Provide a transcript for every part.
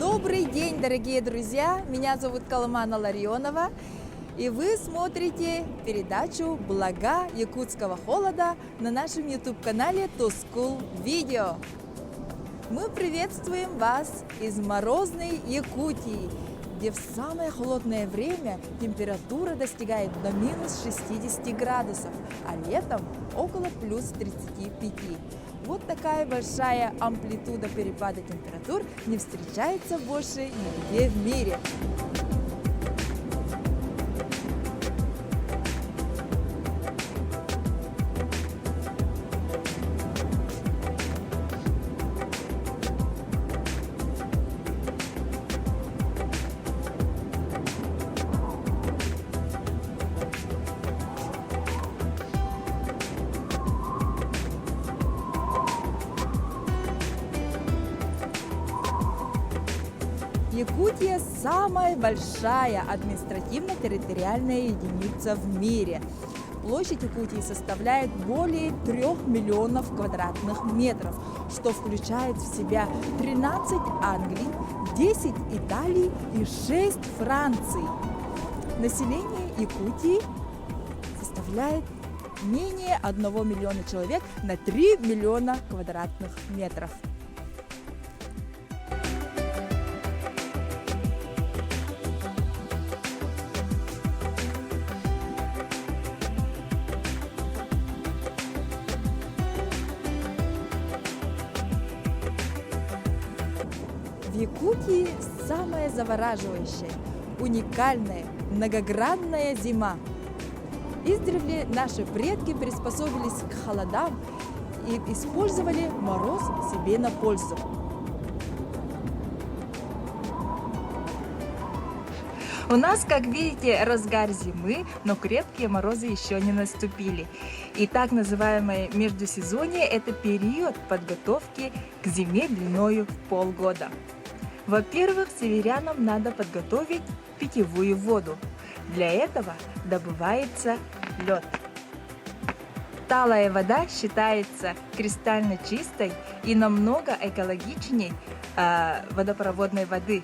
Добрый день, дорогие друзья! Меня зовут Калмана Ларионова, и вы смотрите передачу «Блага якутского холода» на нашем YouTube-канале Toskul Video. Мы приветствуем вас из морозной Якутии, где в самое холодное время температура достигает до минус 60 градусов, а летом около плюс 35. Вот такая большая амплитуда перепада температур не встречается больше нигде в мире. Якутия – самая большая административно-территориальная единица в мире. Площадь Якутии составляет более 3 миллионов квадратных метров, что включает в себя 13 Англии, 10 Италии и 6 Франции. Население Якутии составляет менее 1 миллиона человек на 3 миллиона квадратных метров. В Якутии самая завораживающая, уникальная, многогранная зима. Издревле наши предки приспособились к холодам и использовали мороз себе на пользу. У нас, как видите, разгар зимы, но крепкие морозы еще не наступили. И так называемое междусезонье – это период подготовки к зиме длиною в полгода. Во-первых, северянам надо подготовить питьевую воду. Для этого добывается лед. Талая вода считается кристально чистой и намного экологичней водопроводной воды.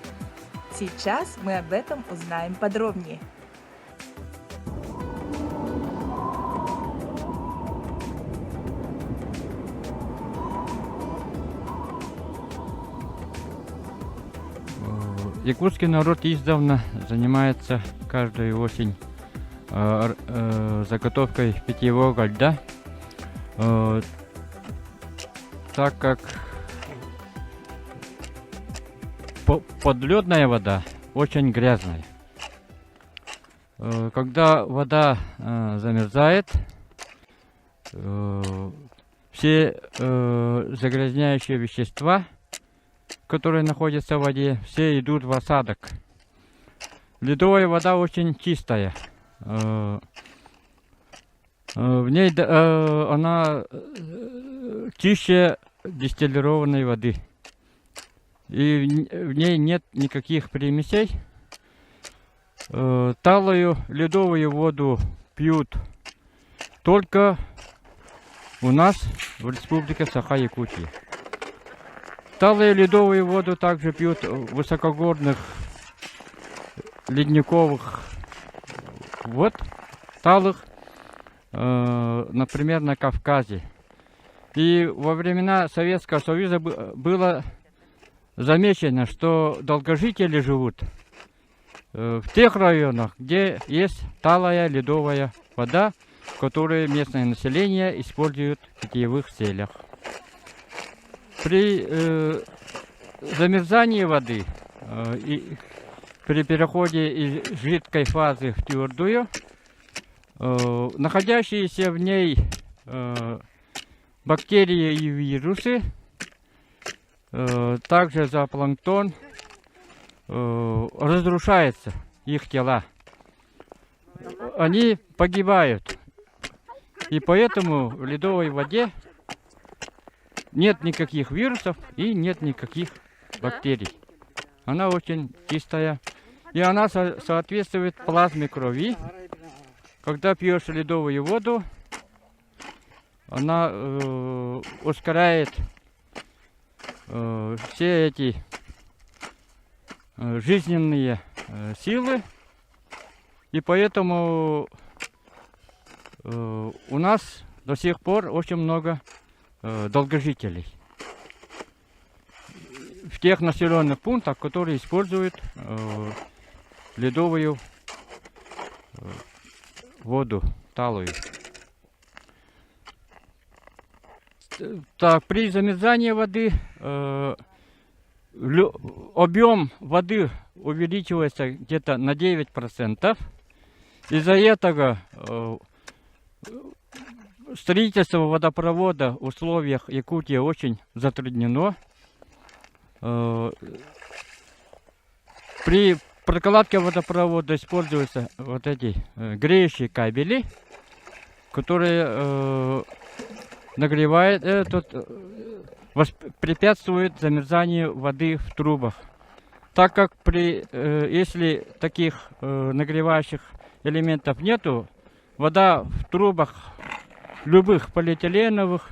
Сейчас мы об этом узнаем подробнее. Якутский народ издавна занимается каждую осень заготовкой питьевого льда, так как подледная вода очень грязная. Когда вода замерзает, все загрязняющие вещества, которые находятся в воде, все идут в осадок. Ледовая вода очень чистая. В ней она чище дистиллированной воды. И в ней нет никаких примесей. Талую ледовую воду пьют только у нас в Республике Саха-Якутия. Талую ледовую воду также пьют в высокогорных ледниковых вод, талых, например, на Кавказе. И во времена Советского Союза было замечено, что долгожители живут в тех районах, где есть талая ледовая вода, которую местное население использует в питьевых целях. При замерзании воды и при переходе из жидкой фазы в твердую, находящиеся в ней бактерии и вирусы, также зоопланктон, разрушается их тела. Они погибают. И поэтому в ледовой воде нет никаких вирусов и нет никаких бактерий. Она очень чистая. И она соответствует плазме крови. Когда пьешь ледовую воду, она ускоряет все эти жизненные силы. И поэтому у нас до сих пор очень много долгожителей в тех населенных пунктах, которые используют ледовую воду талую. Так, при замерзании воды объем воды увеличивается где-то на 9%. Из-за этого строительство водопровода в условиях Якутии очень затруднено. При прокладке водопровода используются вот эти греющие кабели, которые нагревают, препятствуют замерзанию воды в трубах. Так как если таких нагревающих элементов нету, вода в трубах любых полиэтиленовых,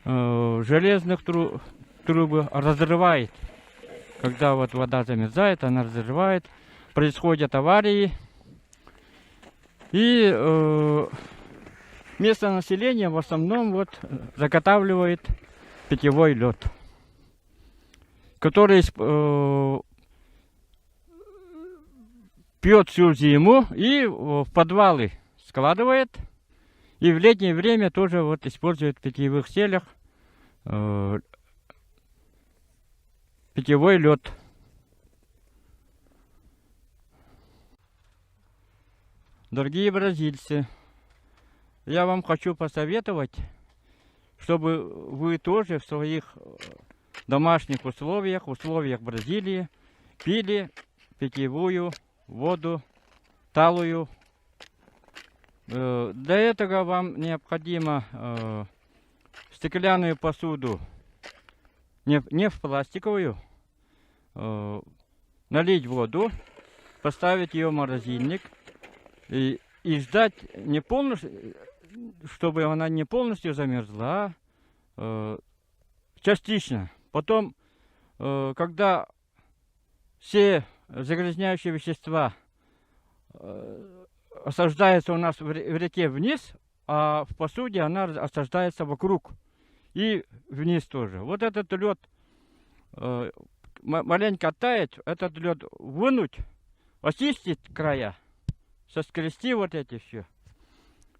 железных трубы разрывает. Когда вот вода замерзает, она разрывает, происходят аварии. И местное население в основном вот заготавливает питьевой лед, который пьет всю зиму и в подвалы складывает. И в летнее время тоже вот использует в питьевых целях питьевой лед. Дорогие бразильцы, я вам хочу посоветовать, чтобы вы тоже в своих домашних условиях, в условиях Бразилии, пили питьевую воду талую. Для этого вам необходимо стеклянную посуду, не в пластиковую, налить воду, поставить ее в морозильник и ждать не полностью, чтобы она не полностью замерзла, а частично. Потом, когда все загрязняющие вещества осаждаются у нас в реке вниз, а в посуде она осаждается вокруг и вниз тоже. Вот этот лед маленько оттает, этот лед вынуть, очистить края, соскрести вот эти все.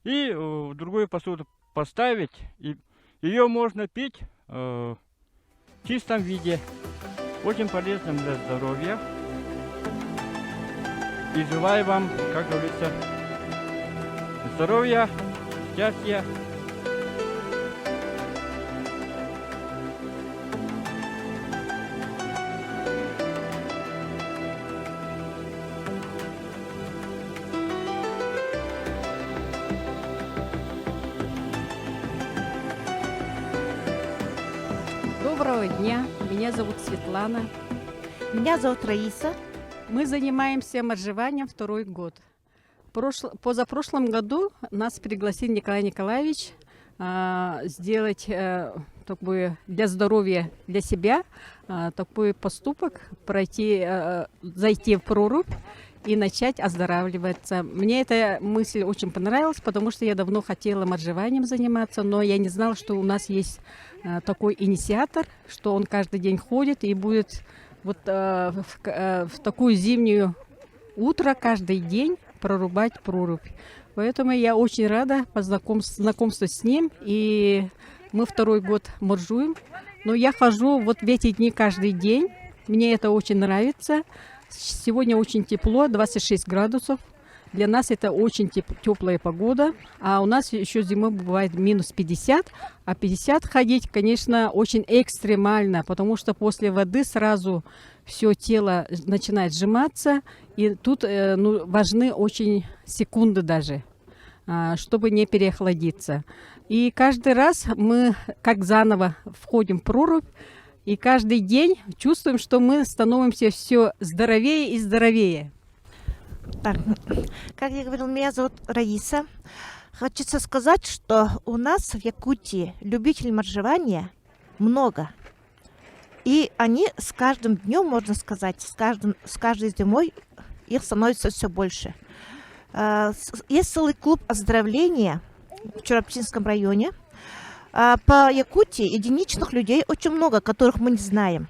И в другую посуду поставить. И ее можно пить в чистом виде. Очень полезным для здоровья. И желаю вам, как говорится, здоровья, счастья. Доброго дня, меня зовут Светлана. Меня зовут Раиса. Мы занимаемся моржеванием второй год. Позапрошлом году нас пригласил Николай Николаевич сделать для здоровья для себя такой поступок, зайти в прорубь и начать оздоравливаться. Мне эта мысль очень понравилась, потому что я давно хотела моржеванием заниматься, но я не знала, что у нас есть такой инициатор, что он каждый день ходит и будет вот в такую зимнюю утро каждый день прорубать прорубь. Поэтому я очень рада знакомству с ним, и мы второй год моржуем. Но я хожу вот в эти дни каждый день, мне это очень нравится. Сегодня очень тепло, 26 градусов. Для нас это очень теплая погода, а у нас еще зимой бывает минус 50, а 50 ходить, конечно, очень экстремально, потому что после воды сразу все тело начинает сжиматься, и тут важны очень секунды даже, чтобы не переохладиться. И каждый раз мы как заново входим в прорубь, и каждый день чувствуем, что мы становимся все здоровее и здоровее. Так, как я говорила, меня зовут Раиса. Хочется сказать, что у нас в Якутии любителей моржевания много. И они с каждым днем, можно сказать, с каждой зимой их становится все больше. Есть целый клуб оздоровления в Чурапчинском районе. По Якутии единичных людей очень много, которых мы не знаем.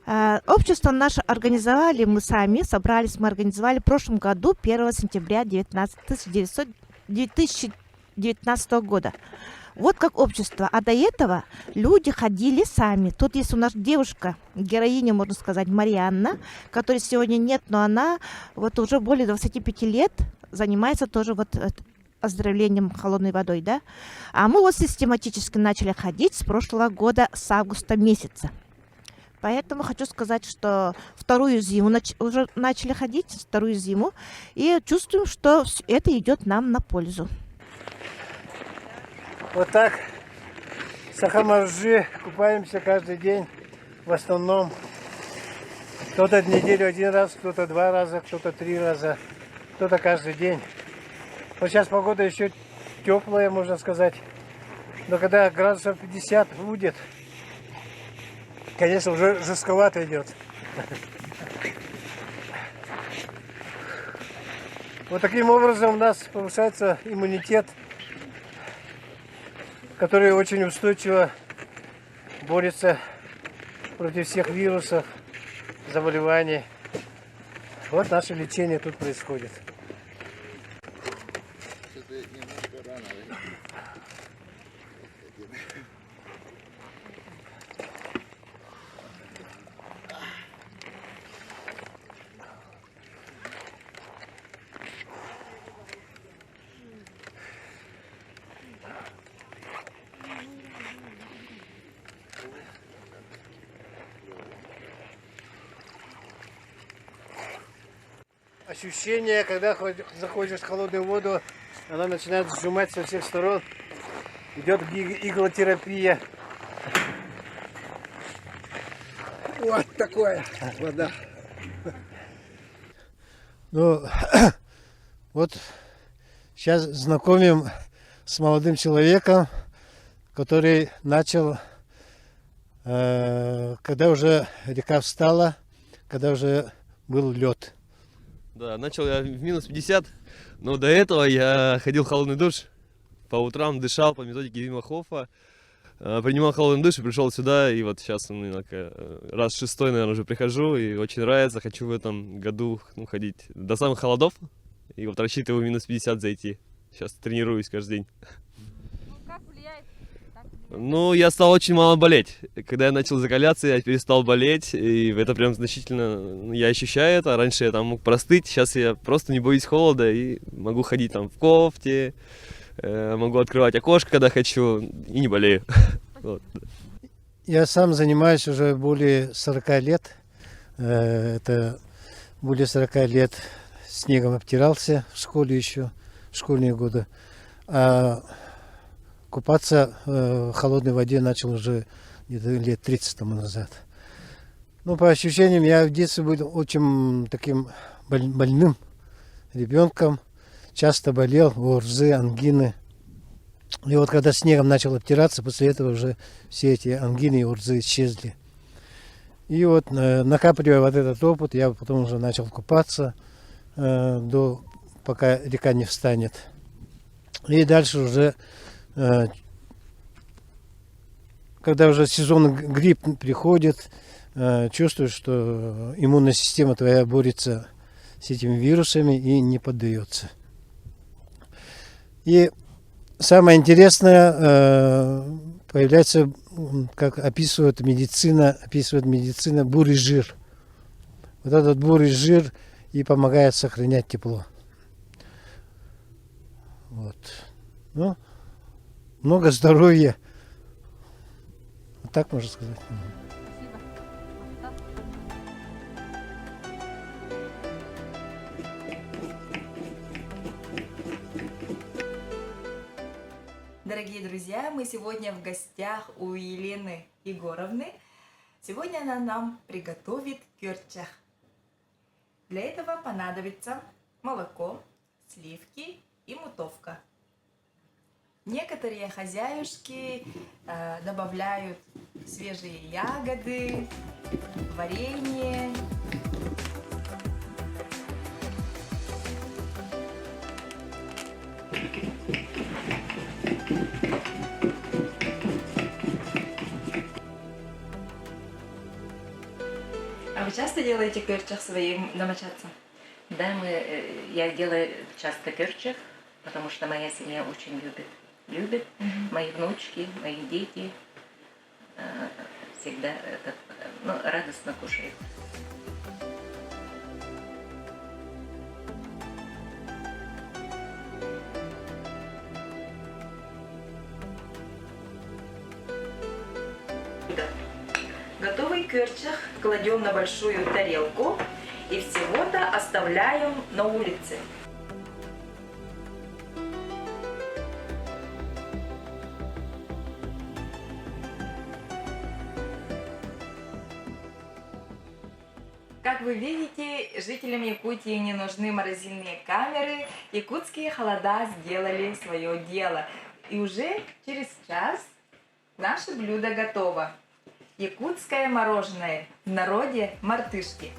Общество наше организовали, мы сами собрались, мы организовали в прошлом году, 1 сентября 2019 года. Вот как общество. А до этого люди ходили сами. Тут есть у нас девушка, героиня, можно сказать, Марианна, которой сегодня нет, но она вот уже более 25 лет занимается тоже вот оздоровлением холодной водой, да. А мы вот систематически начали ходить с прошлого года, с августа месяца. Поэтому хочу сказать, что вторую зиму уже начали ходить, вторую зиму, и чувствуем, что это идет нам на пользу. Вот так в Сахамаржи купаемся каждый день, в основном. Кто-то в неделю 1 раз, кто-то 2 раза, кто-то 3 раза, кто-то каждый день. Вот сейчас погода еще теплая, можно сказать. Но когда градусов 50 будет, конечно, уже жестковато идет. Вот таким образом у нас повышается иммунитет, который очень устойчиво борется против всех вирусов, заболеваний. Вот наше лечение тут происходит. Ощущение, когда заходишь в холодную воду, она начинает сжимать со всех сторон. Идет иглотерапия. Вот такое вода. Ну, вот сейчас знакомим с молодым человеком, который начал, когда уже река встала, когда уже был лед. Да, начал я в минус 50, но до этого я ходил в холодный душ, по утрам дышал по методике Вима Хофа, принимал холодный душ и пришел сюда, и вот сейчас раз 6-й, наверное, уже прихожу, и очень нравится, хочу в этом году ходить до самых холодов, и вот рассчитываю в минус 50 зайти, сейчас тренируюсь каждый день. Ну, я стал очень мало болеть. Когда я начал закаляться, я перестал болеть, и это прям значительно, я ощущаю это. Раньше я там мог простыть, сейчас я просто не боюсь холода и могу ходить там в кофте, могу открывать окошко, когда хочу, и не болею. Вот. Я сам занимаюсь уже более 40 лет. Это более 40 лет снегом обтирался в школе еще, в школьные годы. А купаться в холодной воде начал уже где-то лет 30 тому назад. Ну, по ощущениям, я в детстве был очень таким больным ребенком. Часто болел, ОРЗ, ангины. И вот когда снегом начал обтираться, после этого уже все эти ангины и ОРЗ исчезли. И вот, накапливая вот этот опыт, я потом уже начал купаться, пока река не встанет. И дальше уже, когда уже сезон грипп приходит, чувствуешь, что иммунная система твоя борется с этими вирусами и не поддается. И самое интересное, появляется, как описывает медицина, бурый жир. Вот этот бурый жир и помогает сохранять тепло. Вот. Ну, много здоровья. Вот так можно сказать. Дорогие друзья, мы сегодня в гостях у Елены Егоровны. Сегодня она нам приготовит кёрчах. Для этого понадобится молоко, сливки и мутовка. Некоторые хозяюшки добавляют свежие ягоды, варенье. А вы часто делаете кырчах своим домочадцам? Да, я делаю часто кырчах, потому что моя семья очень любит. Мои внучки, мои дети всегда радостно кушают. Готовый кырчах кладем на большую тарелку и всего-то оставляем на улице. Как вы видите, жителям Якутии не нужны морозильные камеры. Якутские холода сделали свое дело. И уже через час наше блюдо готово. Якутское мороженое, в народе мартышки.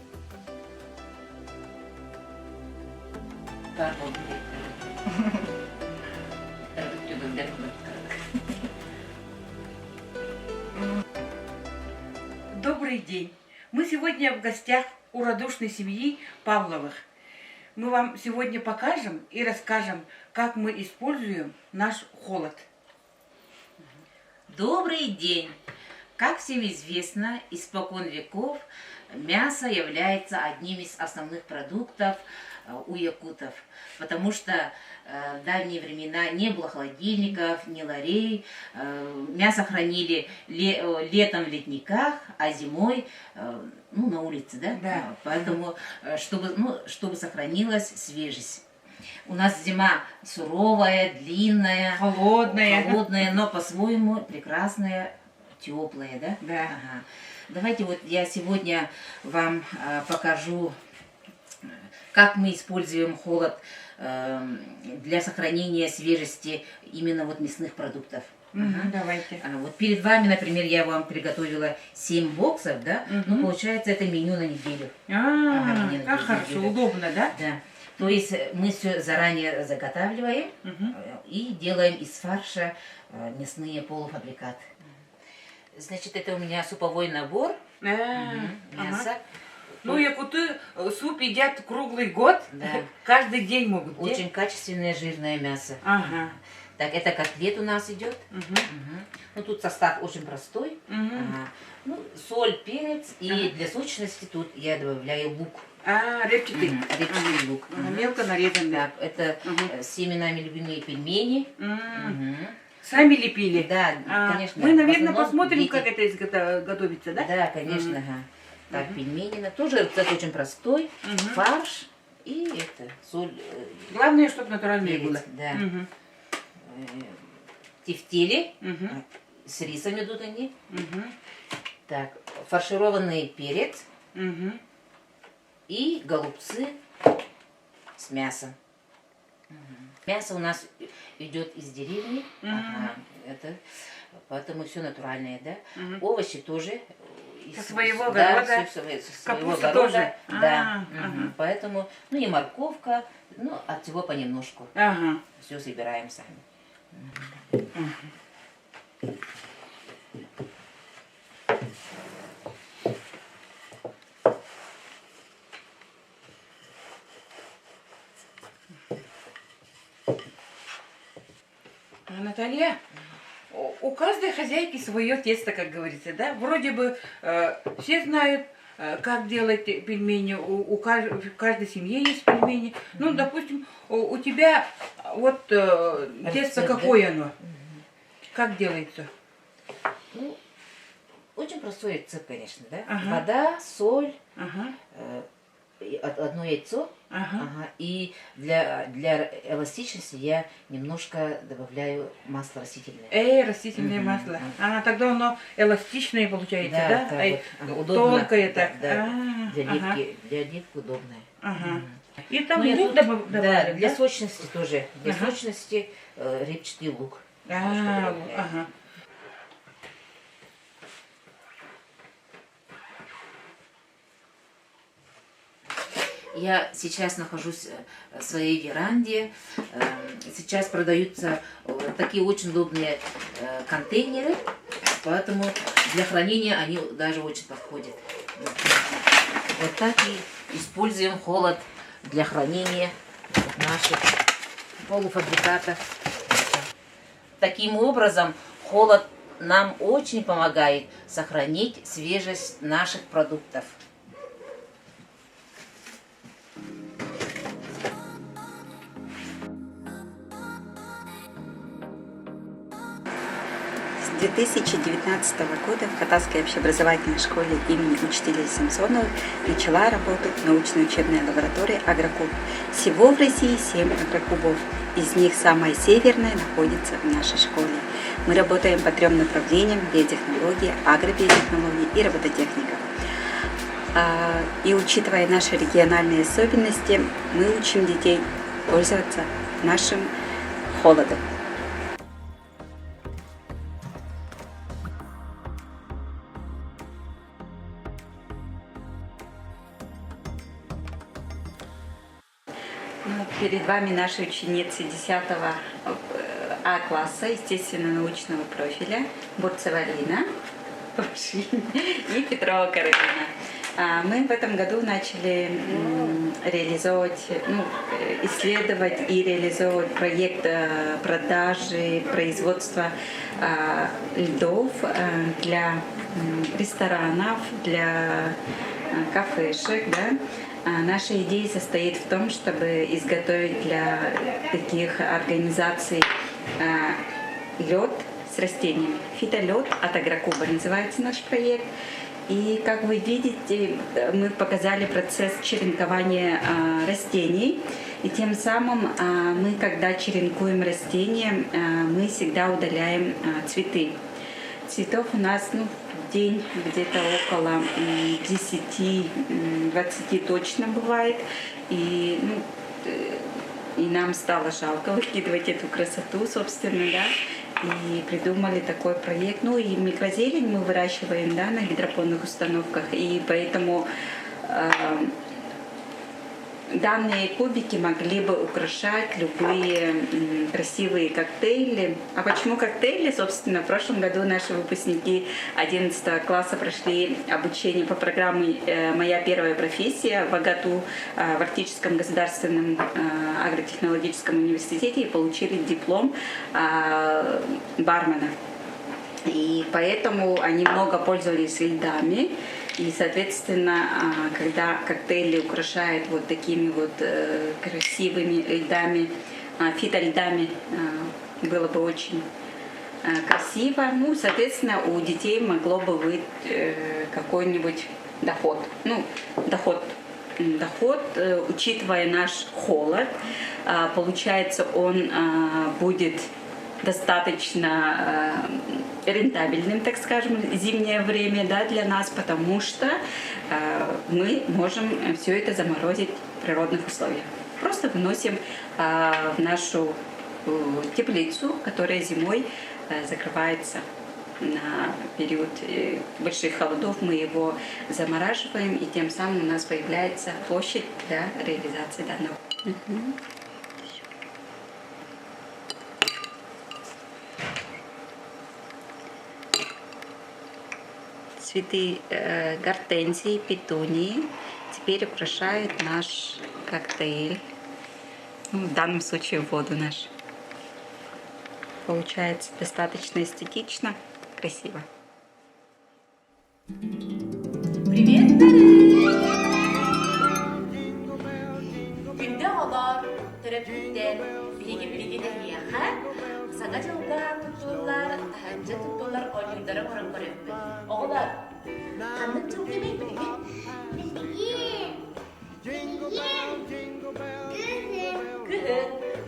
Добрый день! Мы сегодня в гостях у радушной семьи Павловых. Мы вам сегодня покажем и расскажем, как мы используем наш холод. Добрый день! Как всем известно, испокон веков мясо является одним из основных продуктов у якутов, потому что в давние времена не было холодильников, ни ларей, мясо хранили летом в ледниках, а зимой на улице, да? Да. Поэтому, чтобы сохранилась свежесть. У нас зима суровая, длинная, холодная, но по-своему прекрасная, теплая, да? Да. Ага. Давайте вот я сегодня вам покажу, как мы используем холод для сохранения свежести именно вот мясных продуктов. Давайте. Вот перед вами, например, я вам приготовила 7 боксов, да? Ну, получается, это меню на неделю. Меню на Как хорошо, неделю. удобно, да? Да. То есть мы все заранее заготавливаем и делаем из фарша мясные полуфабрикаты. Значит, это у меня суповой набор мяса. Ну, якуты суп едят круглый год, Да. каждый день могут. Очень качественное жирное мясо. Ага. Так, это котлет у нас идет. Ну, тут состав очень простой. Ага. Ну, соль, перец. И для сочности тут я добавляю лук. Репчатый. Репчатый лук. Мелко нарезанный. Так, это с семенами любимые пельмени. Сами лепили? Да, конечно. Мы, в наверное, основном посмотрим, дети. как это готовится, да? Да, конечно. Ага. Так, пельмени. Тоже рецепт очень простой. Фарш и это, соль. Главное, чтобы натуральное перец, было. да. Тефтели. С рисом идут они. Так, фаршированный перец. И голубцы с мясом. Мясо у нас идет из деревни. Поэтому все натуральное, да? Овощи тоже. Со своего да, огорода? со своего Капуста огорода, тоже? Да. Поэтому, и морковка, от всего понемножку. Все собираем сами. Наталья, у каждой хозяйки свое тесто, как говорится, да? Вроде бы все знают, как делать пельмени, в каждой семье есть пельмени. Ну, допустим, у тебя вот тесто какое оно? Как делается? Ну, очень простой рецепт, конечно, да? Ага. Вода, соль, Ага. одно яйцо. Ага. И для эластичности я немножко добавляю масло растительное. Растительное масло. Тогда оно эластичное получается, да? так вот, удобно. Тонкое так. Да. Для оливки удобное. Ага. И там Ну, я лук тут, добавляют, для да? сочности тоже. Для сочности репчатый лук. Ага. Я сейчас нахожусь в своей веранде. Сейчас продаются такие очень удобные контейнеры, поэтому для хранения они даже очень подходят. Вот так и используем холод для хранения наших полуфабрикатов. Таким образом, холод нам очень помогает сохранить свежесть наших продуктов. С 2019 года в Катавской общеобразовательной школе имени учителя Самсонова начала работать научно-учебная лаборатория «Агрокуб». Всего в России 7 агрокубов. Из них самая северная находится в нашей школе. Мы работаем по 3 направлениям: биотехнологии, агробиотехнологии и робототехника. И учитывая наши региональные особенности, мы учим детей пользоваться нашим холодом. Перед вами наши ученицы 10 А-класса, естественно-научного профиля, Бурцева Лина и Петрова Каролина. Мы в этом году начали исследовать и реализовывать проект продажи, производства льдов для ресторанов, для кафешек, да. Наша идея состоит в том, чтобы изготовить для таких организаций лед с растениями. Фитолед от Агрокуба называется наш проект. И как вы видите, мы показали процесс черенкования растений. И тем самым мы, когда черенкуем растения, мы всегда удаляем цветы. Цветов у нас в день где-то около 10-20 точно бывает. И нам стало жалко выкидывать эту красоту, собственно, да. И придумали такой проект. И микрозелень мы выращиваем, да, на гидропонных установках. И поэтому данные кубики могли бы украшать любые красивые коктейли. А почему коктейли? Собственно, в прошлом году наши выпускники 11 класса прошли обучение по программе «Моя первая профессия» в АГАТУ, в Арктическом государственном агротехнологическом университете, и получили диплом бармена. И поэтому они много пользовались льдами. И, соответственно, когда коктейли украшают вот такими вот красивыми льдами, фитольдами, было бы очень красиво. Соответственно, у детей могло бы быть какой-нибудь доход. Доход, учитывая наш холод, получается, он будет достаточно рентабельным, так скажем, зимнее время, да, для нас, потому что мы можем все это заморозить в природных условиях. Просто выносим в нашу теплицу, которая зимой закрывается на период больших холодов. Мы его замораживаем, и тем самым у нас появляется площадь для реализации данного. Цветы гортензии, петунии теперь украшают наш коктейль, в данном случае воду нашу. Получается достаточно эстетично, красиво. Привет, Күнде олар, төрөптен, биги-биги дәхияха, сага жылдан туттулар, таханча туттулар, олюндары орын көрөппү. Оғылар, қандық жыл демей білген?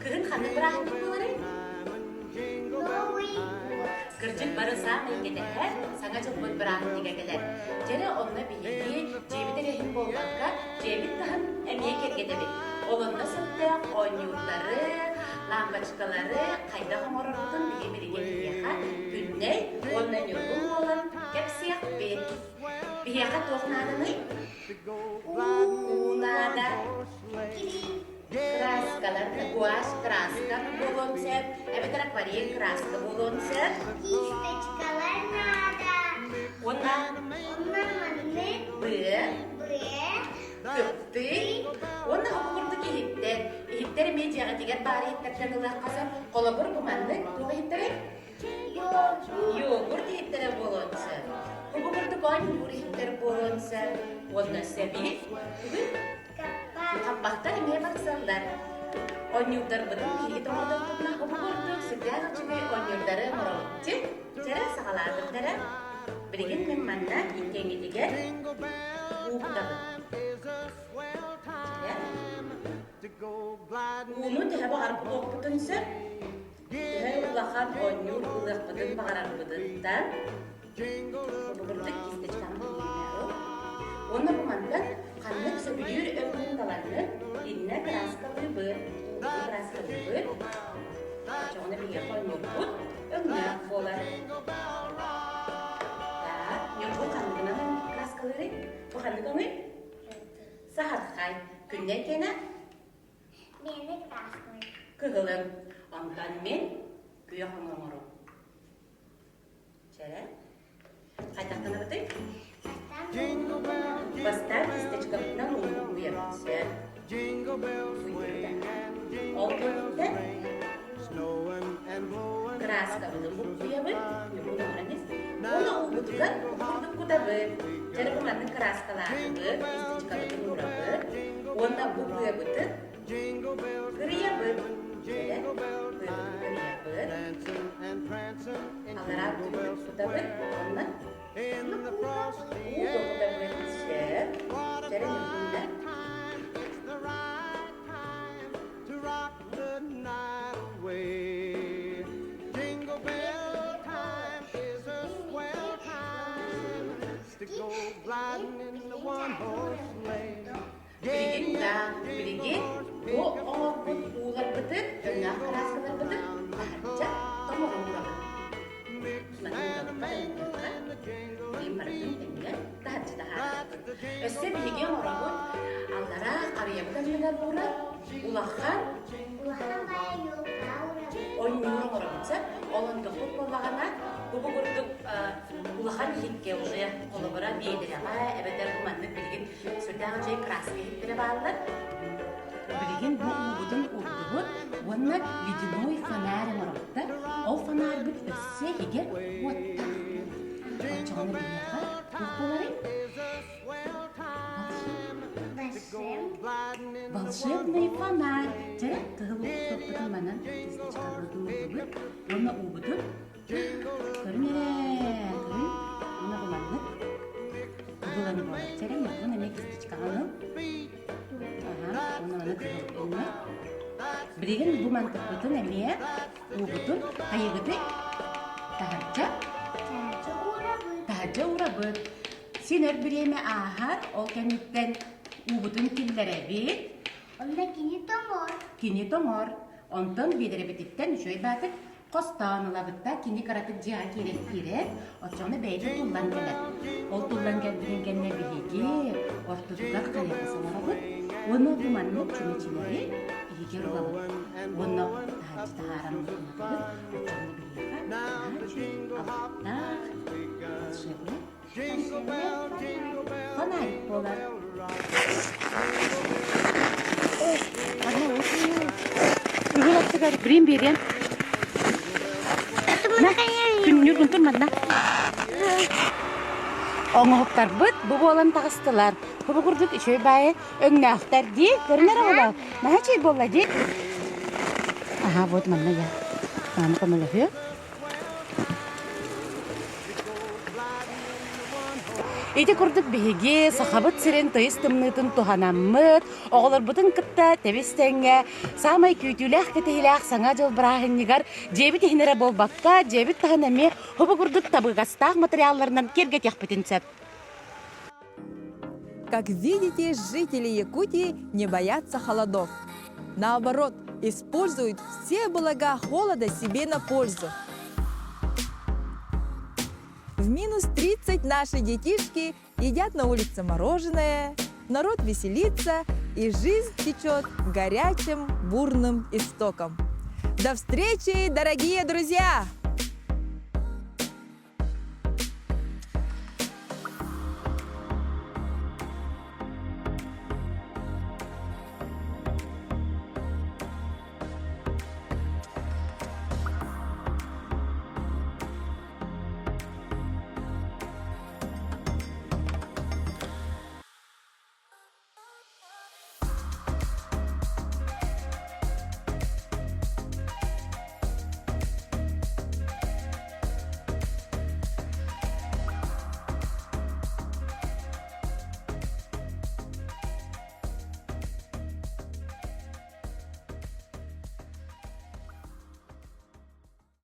Күхін қандық бір ағын туттулары? Кырчык бары самый кетәһәр, саңа жыл бут бір ағын деге келер. Жәрі онна биги, жебі дәрехін болғанға, жебі тахын әмие кергедебі. Олонда сыттық, ойнюлары, лампочкалары, қайда ғымырырдың бейбірген бияға күнней, онын үргін болын, кәпсияқ бет. Бияға тоқнадыны? Унада. Краскаларды, гуаш краска болонсер, әбетер акварель краска болонсер. Кисточкалар надо. Онна Манны. Көпті. Онна құқырды кейіттер. Кейіттер медиаға тегер бары еттірден ұлақ қасыр. Қолы бұр бұманды туғы еттірі? Йогурт еттірі болонсы. Құқырды қойын бұр еттірі болонсы. Онна сәбі. Қаппақтар еме бақсалдар. Ойнюлдар бұдың кейіт оңырдың тұтына құқырды. Сүрден ұчығы ойнюлдары мұравытты. Жәрі сағаладырдары. Бірген мен манна еттеңі деген уқтабы. Уну тәһә бағар бұлық бұтынсы, тәһә ұлақан ойнюр ұлық бұтын бағарар бұтындан, бұғырдық кестечканы бұйымары. Оны бұмандан қанлық сөбілер өңін даланы, инна краскалы бұр, Çoğuna bir yapar yoğurt, önüne bolar. Yoğurt kanıgının kraskaları, bu kanıgını sahat kay, günler kene Beni kraskalı. kıgılım, ondan men güya hanımırım. Çere, kaytaktan aratayım. Поставь кисточкамdan unu uyarıcı. Olmadı. Краска bu uyarı. Bu öğreniriz. Onu uğurdukan uğurduk kutabı. Jadi pemandan kraskaları, kistockaların uğurabı. Onda bu uyarıdı. Kırıyabı. Jadi kırıyabı. Agar uğurduk kutabı. Ondan Bilgin, bu oğul uğular bıtık, önüne kraskalar bıtık, ayrıca tam oğular. Össe bilgi oranın allara arayabilir miler bular? Ulakhan Ulakhan yok. oynuyor oranınsa, olan dokuz bollağına bu kurduk ulakhan hikke уже kolabora beydir ama ebeder bu mandık bilgin sürden önce kraska hikkere bağlılar. Bilgin bu uğudun uğudu, onunla ледяной фонарь oranında, o фонарь bir össe higer otta. Çoğunu bilgiler, doktorları волшебный фонарь. Jadi kehulu pertemanan kistockaların uğudu, onunla uğudu. Körünere, ona bulandık. Bulanı bolar. Jadi yapın emek kistockaların. Ona kehulu. Bilgin bu mantık bütün emeğe uğudu. Hayırgıdı. Tahaca uğrabı. Sinir bireme ahar, o kemikten uğudun tillere bir. Onda Kini tomor. Ondan bedere bititten şöyle batık. Kostan alabıtta kini karatık ciha kirek. Oçağını beyti tullan gelir. O tullan geldiğin ne bilgi. Ortadılar kalyakası olabı. Onu dumanlı çümeçileri iyice olabı. Onu tahacı taharam olabı. Oçağını bilgi. Altta. Şöyle. Fanarik bolar. Birim birim. Күннүр күнтүн мадна. Оңоптар быт, бу болан тагыстылар. Бу курдук ишөй бай өңнактар ди, көрүнөр ола. Нахачы болла ди. Ага, вот мадна я. Там камылы. Эти курдук биһиги сахабыт сирен тыйыс тымнытын туханаммыт, оголор бутын кытта тебестеңге, самай күйтүлэх кетейлэх саңа жыл брахыннигар жебит ихнере болбакка, жебит таханами хобу курдук табыгастах материалларынан керге тяхпытын сөп. Как видите, жители Якутии не боятся холодов. Наоборот, используют все блага холода себе на пользу. В минус 30 наши детишки едят на улице мороженое, народ веселится, и жизнь течет горячим, бурным истоком. До встречи, дорогие друзья!